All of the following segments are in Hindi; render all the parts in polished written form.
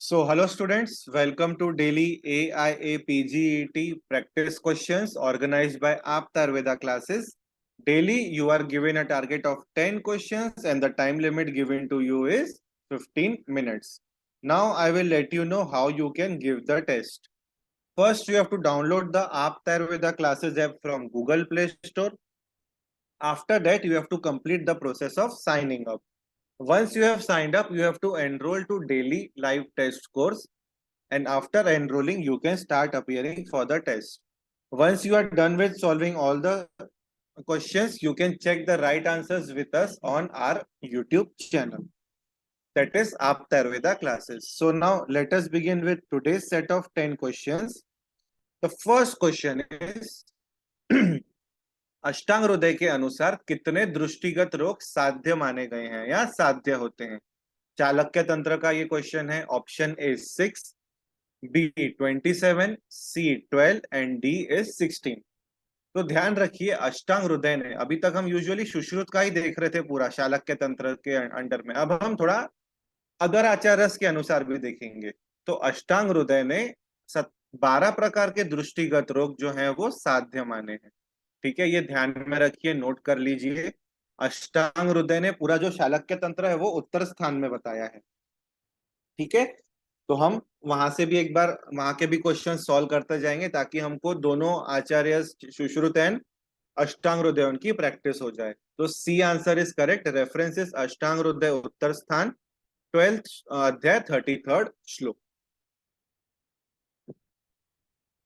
Hello students, welcome to daily AIA PGET practice questions organized by Aptar Veda classes. Daily, you are given a target of 10 questions and the time limit given to you is 15 minutes. Now, I will let you know how you can give the test. First, you have to download the Aptar Veda classes app from Google Play Store. After that, you have to complete the process of signing up. Once you have signed up, you have to enroll to daily live test course, and after enrolling you can start appearing for the test. Once you are done with solving all the questions, you can check the right answers with us on our YouTube channel, that is Aptar Veda classes. So now let us begin with today's set of 10 questions. The first question is अष्टांग हृदय के अनुसार कितने दृष्टिगत रोग साध्य माने गए हैं या साध्य होते हैं? चालक्य तंत्र का ये क्वेश्चन है. Option A 6, B 27, C 12 and D is 16. तो ध्यान रखिए, अष्टांग हृदय ने, अभी तक हम यूजुअली सुश्रुत का ही देख रहे थे पूरा चालक्य तंत्र के अंडर में, अब हम थोड़ा अगर आचार्य के अनुसार भी देखेंगे. तो अष्टांग हृदय ने 12 प्रकार के दृष्टिगत रोग जो हैं वो साध्य माने हैं. ठीक है, ये ध्यान में रखिए, नोट कर लीजिए. अष्टांग हृदय ने पूरा जो चालक्य तंत्र है वो उत्तर स्थान में बताया है. ठीक है, तो हम वहां से भी एक बार वहां के भी क्वेश्चन सॉल्व करते जाएंगे ताकि हमको दोनों आचार्य सुश्रुत एंड अष्टांग हृदय उनकी प्रैक्टिस हो जाए. तो C answer is correct. Reference is Ashtanga Hridaya उत्तर स्थान 12th अध्याय 33rd श्लोक.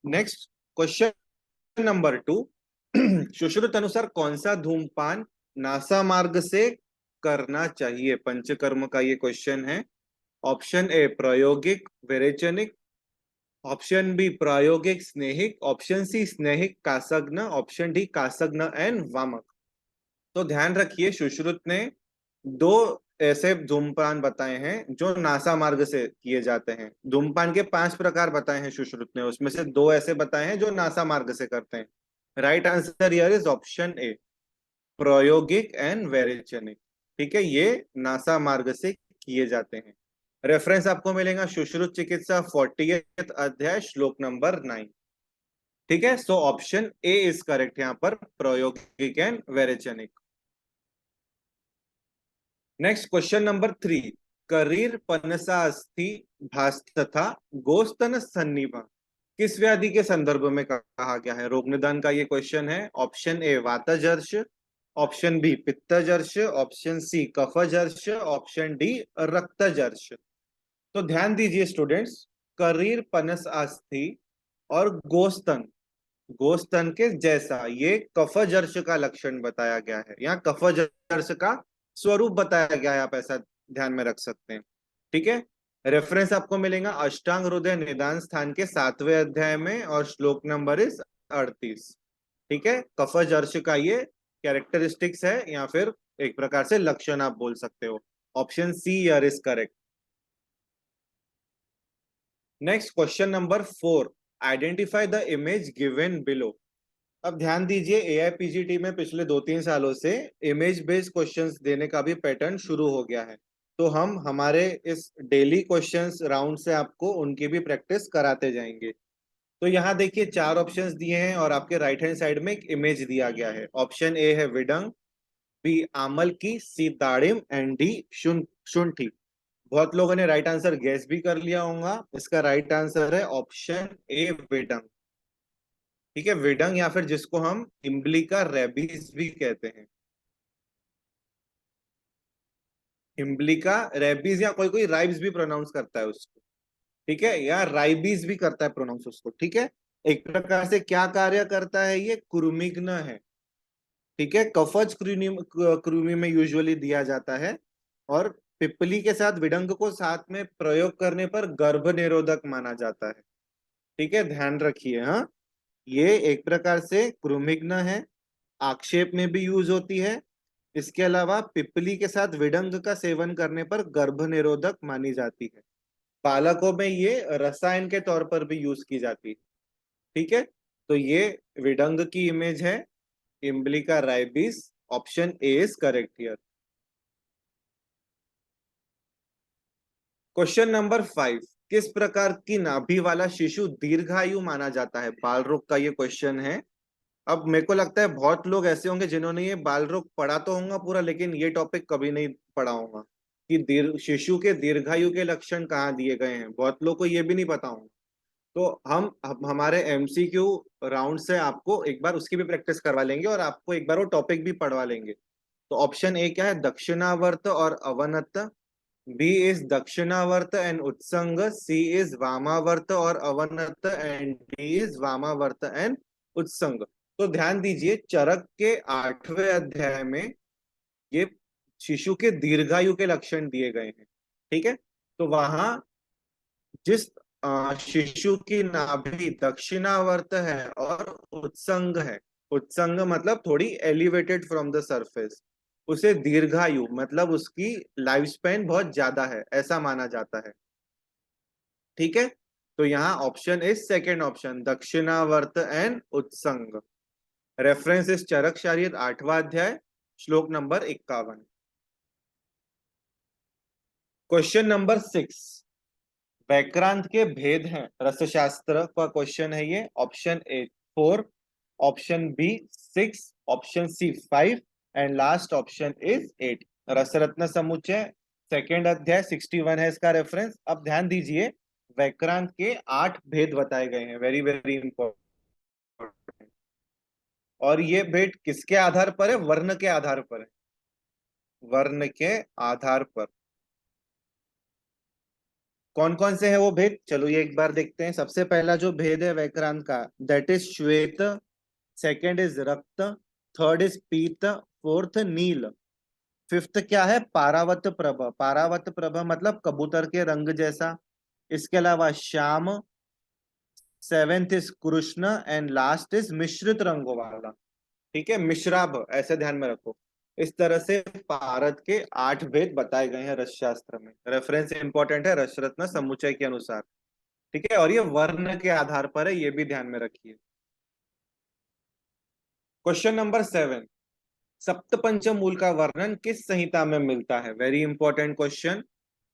Next question number 2. सुश्रुत अनुसार कौन सा धूमपान नासा मार्ग से करना चाहिए? पंचकर्म का ये क्वेश्चन है. ऑप्शन ए प्रायोगिक विरेचनिक, ऑप्शन बी प्रायोगिक स्नेहिक, ऑप्शन सी स्नेहिक कासग्न, ऑप्शन डी कासग्न एंड वामक. तो ध्यान रखिए, सुश्रुत ने दो ऐसे धूमपान बताए हैं जो नासा मार्ग से किए जाते हैं. धूमपान के 5 प्रकार बताए हैं सुश्रुत ने, उसमें से 2 ऐसे बताए हैं जो नासा मार्ग से करते हैं. Right answer here is option A प्रायोगिक एंड वैरेचनिक. ठीक है, ये नासा मार्ग से किए जाते हैं. रेफरेंस आपको मिलेगा सुश्रुत चिकित्सा 40th अध्याय श्लोक नंबर 9. ठीक है, so option A is correct यहां पर, प्रायोगिक एंड वैरेचनिक. Next question number 3. करीर पनसास्थि भास्तथा गोस्तन सन्निभा किस व्याधि के संदर्भ में कहा गया है? रोग निदान का ये क्वेश्चन है. ऑप्शन ए वातजर्ष, ऑप्शन बी पित्तजर्ष, ऑप्शन सी कफजर्ष, ऑप्शन डी रक्तजर्ष. तो ध्यान दीजिए स्टूडेंट्स, करीर पनस अस्थि और गोस्तन, गोस्तन के जैसा, ये कफजर्ष का लक्षण बताया गया है. यहाँ कफजर्ष का स्वरूप बताया गया है, आप ऐसा ध्यान में रख सकते हैं. ठीक है, रेफरेंस आपको मिलेगा अष्टांग हृदय निदान स्थान के 7वें अध्याय में और श्लोक नंबर इज 38. ठीक है, कफजर्ष का ये कैरेक्टरिस्टिक्स है या फिर एक प्रकार से लक्षण आप बोल सकते हो. Option see here is correct. Next question number 4. Identify the image given below. अब ध्यान दीजिए, एआईपीजीटी में पिछले 2-3 सालों से इमेज बेस्ड क्वेश्चंस देने का भी पैटर्न शुरू हो गया है. तो हम हमारे इस डेली क्वेश्चंस राउंड से आपको उनकी भी प्रैक्टिस कराते जाएंगे. तो यहाँ देखिए 4 ऑप्शंस दिए हैं और आपके राइट हैंड साइड में एक इमेज दिया गया है. ऑप्शन ए है विडंग, बी आमल की, सी दाड़िम एंड डी शुंठी. बहुत लोगों ने राइट आंसर गेस भी कर लिया होगा. इसका राइट आंसर है ऑप्शन ए विडंग. ठीक है, विडंग या फिर जिसको हम इम्ब्लिका रेबीज भी कहते हैं. इम्ब्लिका रेबीज या कोई कोई राइब्स भी प्रोनाउंस करता है उसको. ठीक है, या राइबीज भी करता है प्रोनाउंस उसको. ठीक है, एक प्रकार से क्या कार्य करता है? ये कृमिघ्न है. ठीक है, कफज कृमि में यूजुअली दिया जाता है और पिपली के साथ विडंग को साथ में प्रयोग करने पर गर्भ निरोधक माना जाता है. ठीक है, ध्यान रखिए. हाँ, ये एक प्रकार से कृमिघ्न है, आक्षेप में भी यूज होती है. इसके अलावा पिपली के साथ विडंग का सेवन करने पर गर्भ निरोधक मानी जाती है. बालकों में ये रसायन के तौर पर भी यूज की जाती है. ठीक है, तो ये विडंग की इमेज है, इम्ब्लिका राइबिस. Option A is correct here. Question number 5. किस प्रकार की नाभि वाला शिशु दीर्घायु माना जाता है? बाल रोग का ये क्वेश्चन है। अब मेरे को लगता है बहुत लोग ऐसे होंगे जिन्होंने ये बाल रोग पढ़ा तो होगा पूरा, लेकिन ये टॉपिक कभी नहीं पढ़ा होगा कि शिशु के दीर्घायु के लक्षण कहाँ दिए गए हैं। बहुत लोग को ये भी नहीं पता होगा। तो हम हमारे एमसीक्यू राउंड से आपको एक बार उसकी भी प्रैक्टिस करवा लेंगे और आपको एक बार वो टॉपिक भी पढ़वा लेंगे। तो ऑप्शन ए क्या है? दक्षिणावर्त और अवनत। बी इज दक्षिणावर्त एंड उत्संग। सी इज वामावर्त और अवनत एंड डी इज वामावर्त एंड उत्संग। तो ध्यान दीजिए, चरक के 8वें अध्याय में ये शिशु के दीर्घायु के लक्षण दिए गए हैं। ठीक है, तो वहां जिस शिशु की नाभि दक्षिणावर्त है और उत्संग है, उत्संग मतलब थोड़ी एलिवेटेड फ्रॉम द सरफेस, उसे दीर्घायु मतलब उसकी लाइफ स्पैन बहुत ज्यादा है ऐसा माना जाता है। ठीक है, तो यहाँ ऑप्शन इज सेकेंड ऑप्शन, दक्षिणावर्त एंड उत्संग। रेफरेंस इस चरक शारीर 8वां अध्याय श्लोक नंबर 51। क्वेश्चन नंबर 6, वैक्रांत के भेद हैं रसशास्त्र का क्वेश्चन है ये। Option A 4, option B 6, option C 5 and last option is 8। Rasaratna Samuchchaya second अध्याय 61 है इसका रेफरेंस। अब ध्यान दीजिए, वैक्रांत के 8 भेद बताए गए हैं, वेरी वेरी इंपॉर्टेंट। और ये भेद किसके आधार पर है? वर्ण के आधार पर है, वर्ण के आधार पर। कौन कौन से है वो भेद? चलो ये एक बार देखते हैं। सबसे पहला जो भेद है वैक्रांत का, दैट इज श्वेत। सेकंड इज रक्त। थर्ड इज पीत। फोर्थ नील। फिफ्थ क्या है? पारावत प्रभ। पारावत प्रभ मतलब कबूतर के रंग जैसा। इसके अलावा Shyam. Seventh is Krishna and last is मिश्रित रंगों वाला। ठीक है, मिश्राभ ऐसे ध्यान में रखो। इस तरह से भारत के 8 भेद बताए गए हैं रस शास्त्र में। रेफरेंस इंपॉर्टेंट है रसरत्न समुच्चय के अनुसार। ठीक है, और ये वर्ण के आधार पर है, ये भी ध्यान में रखिए। क्वेश्चन नंबर 7, सप्तपंचमूल का वर्णन किस संहिता में मिलता है? Very important question.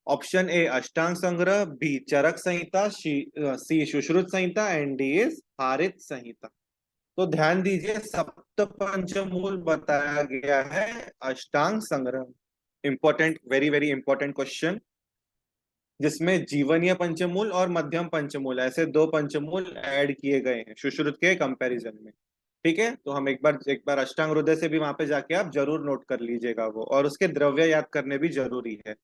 Option A Ashtanga Sangraha, B Charaka Samhita, C Sushruta Samhita and D is Harita Samhita. तो ध्यान दीजिए, सप्त पंचमूल बताया गया है अष्टांग संग्रह। Important, very very important question, जिसमें जीवनीय पंचमूल और मध्यम पंचमूल ऐसे 2 पंचमूल ऐड किए गए हैं सुश्रुत के कंपैरिजन में। ठीक है, तो हम एक बार अष्टांग हृदय से भी वहां पे जाके आप जरूर नोट कर लीजिएगा वो, और उसके द्रव्य याद करने भी जरूरी है।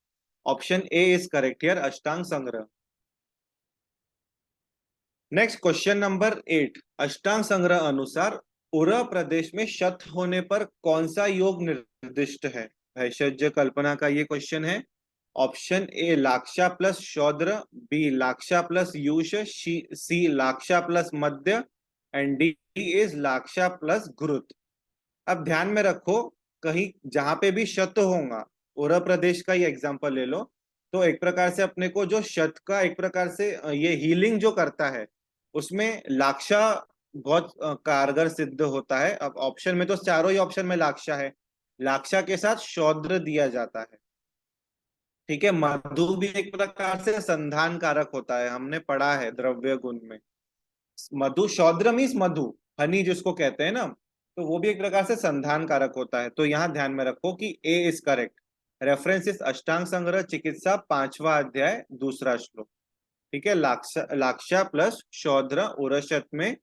Option A is correct here, अष्टांग संग्रह। नेक्स्ट क्वेश्चन नंबर 8, अष्टांग संग्रह अनुसार उरह प्रदेश में शत होने पर कौन सा योग निर्दिष्ट है? भैषज्य कल्पना का ये क्वेश्चन है। ऑप्शन ए लाक्षा प्लस शौद्र, बी लाक्षा प्लस यूष, सी लाक्षा प्लस मध्य एंड डी इज लाक्षा प्लस घृत। अब ध्यान में रखो, कहीं जहां पे भी शत होगा, उरह प्रदेश का ये एग्जांपल ले लो, तो एक प्रकार से अपने को जो शत का एक प्रकार से ये हीलिंग जो करता है, उसमें लाक्षा बहुत कारगर सिद्ध होता है। अब ऑप्शन में तो चारों ही ऑप्शन में लाक्षा है, लाक्षा के साथ शौद्र दिया जाता है। ठीक है, मधु भी एक प्रकार से संधान कारक होता है, हमने पढ़ा है द्रव्य गुण में। मधु, शौद्र मीन्स मधु, हनी जिसको कहते हैं ना, तो वो भी एक प्रकार से संधान कारक होता है। तो यहाँ ध्यान में रखो कि ए इज करेक्ट। रेफरेंस इस अष्टांग संग्रह चिकित्सा 5वां अध्याय 2रा श्लोक। ठीक है, लाक्षा लाक्षा प्लस शौद्र उरशत में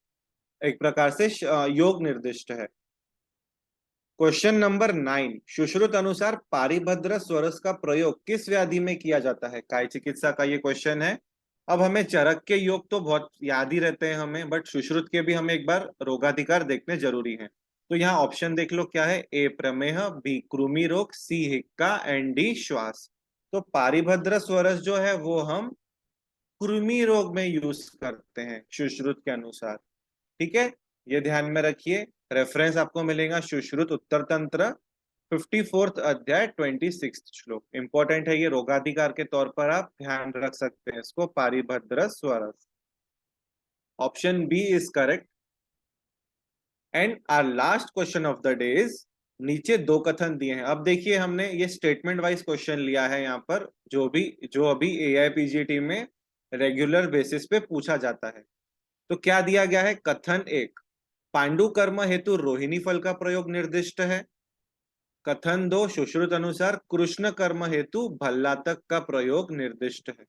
एक प्रकार से योग निर्दिष्ट है। क्वेश्चन नंबर 9, सुश्रुत अनुसार पारिभद्र स्वरस का प्रयोग किस व्याधि में किया जाता है? काय चिकित्सा का ये क्वेश्चन है। अब हमें चरक के योग तो बहुत याद ही रहते हैं हमें, बट सुश्रुत के भी हमें एक बार रोगाधिकार देखने जरूरी है। तो यहाँ ऑप्शन देख लो क्या है? ए प्रमेह, बी कृमि रोग, सी हिक्का एंड डी श्वास। तो पारिभद्र स्वरस जो है वो हम कृमि रोग में यूज करते हैं सुश्रुत के अनुसार। ठीक है, ये ध्यान में रखिए। रेफरेंस आपको मिलेगा सुश्रुत उत्तर तंत्र 54th अध्याय 26 श्लोक। इंपॉर्टेंट है ये, रोगाधिकार के तौर पर आप ध्यान रख सकते हैं इसको, पारिभद्र स्वरस। Option B is correct. And our last question of the day is, नीचे 2 कथन दिए हैं। अब देखिए, हमने ये स्टेटमेंट वाइज क्वेश्चन लिया है यहाँ पर, जो अभी एआईपीजीटी में रेगुलर बेसिस पे पूछा जाता है। तो क्या दिया गया है? कथन 1, पांडु कर्म हेतु रोहिणी फल का प्रयोग निर्दिष्ट है। कथन 2, सुश्रुत अनुसार कृष्ण कर्म हेतु भल्लातक का प्रयोग निर्दिष्ट है।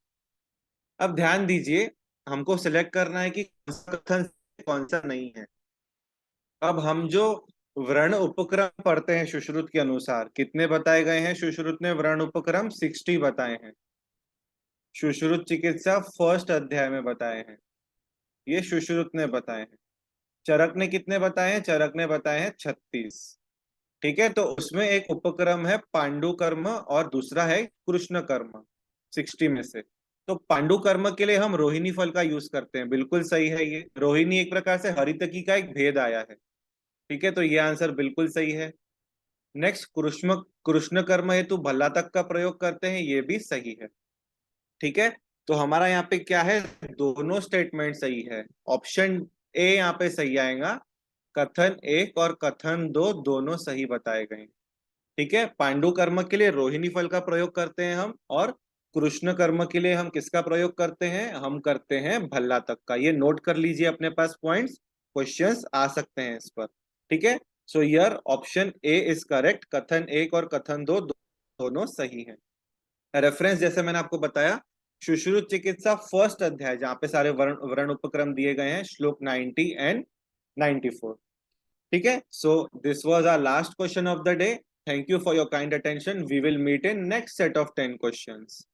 अब ध्यान दीजिए, हमको सिलेक्ट करना है कि कौन सा कथन कौन सा नहीं है। अब हम जो वर्ण उपक्रम पढ़ते हैं सुश्रुत के अनुसार, कितने बताए गए हैं? सुश्रुत ने वर्ण उपक्रम 60 बताए हैं। सुश्रुत चिकित्सा फर्स्ट अध्याय में बताए हैं, ये सुश्रुत ने बताए हैं। चरक ने कितने बताए हैं? चरक ने बताए हैं 36। ठीक है, तो उसमें एक उपक्रम है पांडु कर्म और दूसरा है कृष्ण कर्म 60 में से। तो पांडु कर्म के लिए हम रोहिणी फल का यूज करते हैं, बिल्कुल सही है। ये रोहिणी एक प्रकार से हरितकी का एक भेद आया है। ठीक है, तो ये आंसर बिल्कुल सही है। नेक्स्ट, कृष्ण कृष्ण कर्म हेतु भल्ला तक का प्रयोग करते हैं, ये भी सही है। ठीक है, तो हमारा यहाँ पे क्या है? दोनों स्टेटमेंट सही है। ऑप्शन ए यहाँ पे सही आएगा। कथन 1 और कथन 2 दोनों सही बताए गए। ठीक है, पांडु कर्म के लिए रोहिणी फल का प्रयोग करते हैं हम, और कृष्ण कर्म के लिए हम किसका प्रयोग करते हैं? हम करते हैं भल्ला तक का। ये नोट कर लीजिए अपने पास पॉइंट्स, क्वेश्चंस आ सकते हैं इस पर। ठीक है, so here option A is correct. कथन 1 और कथन 2 दोनों सही हैं। रेफरेंस जैसे मैंने आपको बताया, सुश्रुत चिकित्सा फर्स्ट अध्याय, जहां पे सारे वर्ण वर्ण उपक्रम दिए गए हैं, श्लोक 90 एंड 94। ठीक है, so this was our last question of the day. Thank you for your kind attention. We will meet in next set of 10 questions.